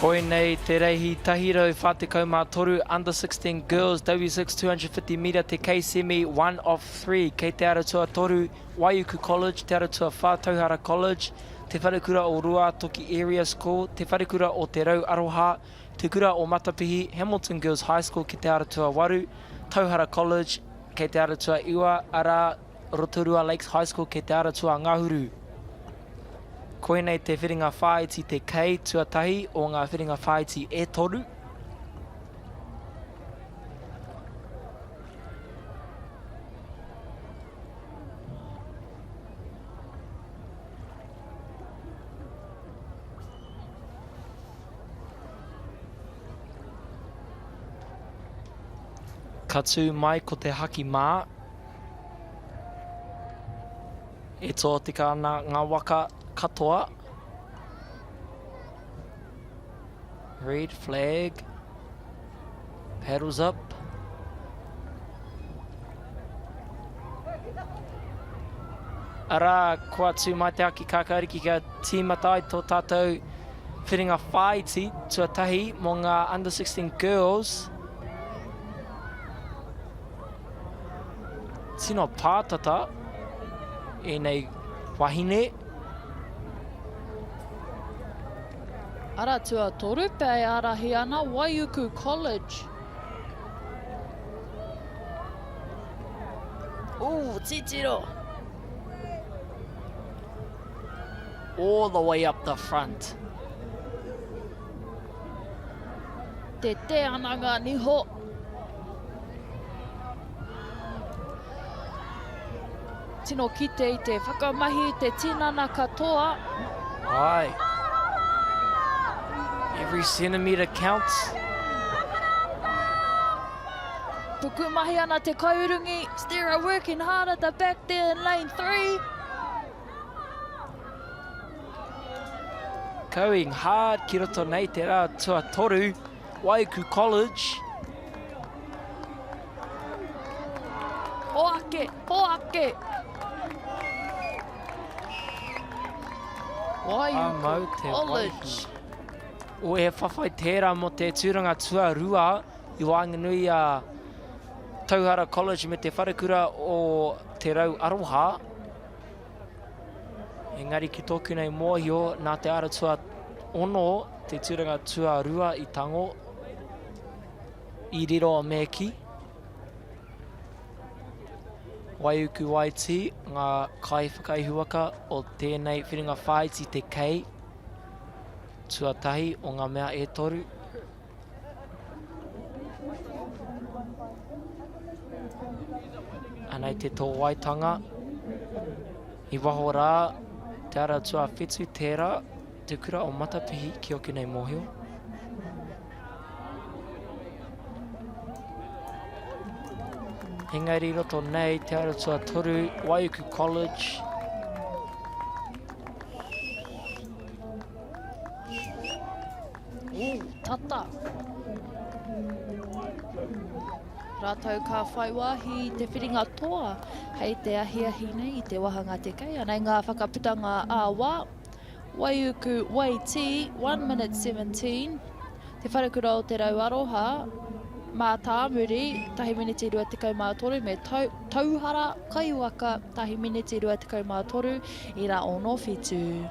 Koenei te reihi tahirau whatekau mā toru under 16 girls W6 250 metre te kei semi 1 of 3 kei te aratua toru Waiuku College, te aratua Whātauhara College, te wharekura o Rua Toki Area School, te wharekura o te Rau Aroha, te kura o Matapihi, Hamilton Girls High School ki te aratua Waru, Tauhara College kei te aratua Iwa, Ara Rotorua Lakes High School kei te aratua Ngahuru. Koenei te whiringa whaiti te kei tuatahi o ngā whiringa whaiti e toru. Ka tū mai ko te haki mā. E tō tika ana ngā waka katoa. Red flag. Paddles up. Ara, kua tū mai te aki kakariki ka tīmata i tō tātou whiringa whaiti tuatahi mō ngā under 16 girls. Tino pātata e nei wahine. Ara tua toru pēi arahi ana Waiuku College. Ooh, titiro. All the way up the front. Te te ana ngā niho. Tino kite i te whakamahi te tinana katoa. Ai. Every centimetre counts. Puku mahi ana te kaurungi. Stera working hard at the back there in lane 3. Going hard ki roto nei te rā tua toru. Waiuku College. Hoake, hoake. Waiuku College. O e whawhai tērā mo te tūranga tua rua i wānganui a Tauhara College me te wharekura o te Rau Aroha. Engari ki tōku nei mōhio nā te aratua ono te tūranga tua rua i tango i riro o Meki. Waiuku Waiti, ngā kai whakaihuaka o tēnei whiringa whaiti te kei. Tuatahi o ngā mea e toru. Anei te tō waitanga. I waho rā, te ara tua whetū tērā, te kura o Matapihi ki oki nei mōhio. Engari roto nei, te ara tua toru, Waiuku College. Tata. Rātau ka whai wāhi te whiringa toa hei te ahiahi nei i te wahanga te kei. Anei ngā whakaputanga āwā. Waiuku Waiti, 1 minute 17. Te wharekura o te Rau Aroha. Mā tāmuri, 1 minute 23 me Tauhara Kaiwaka, 1 minute 23 i rā ono whitu.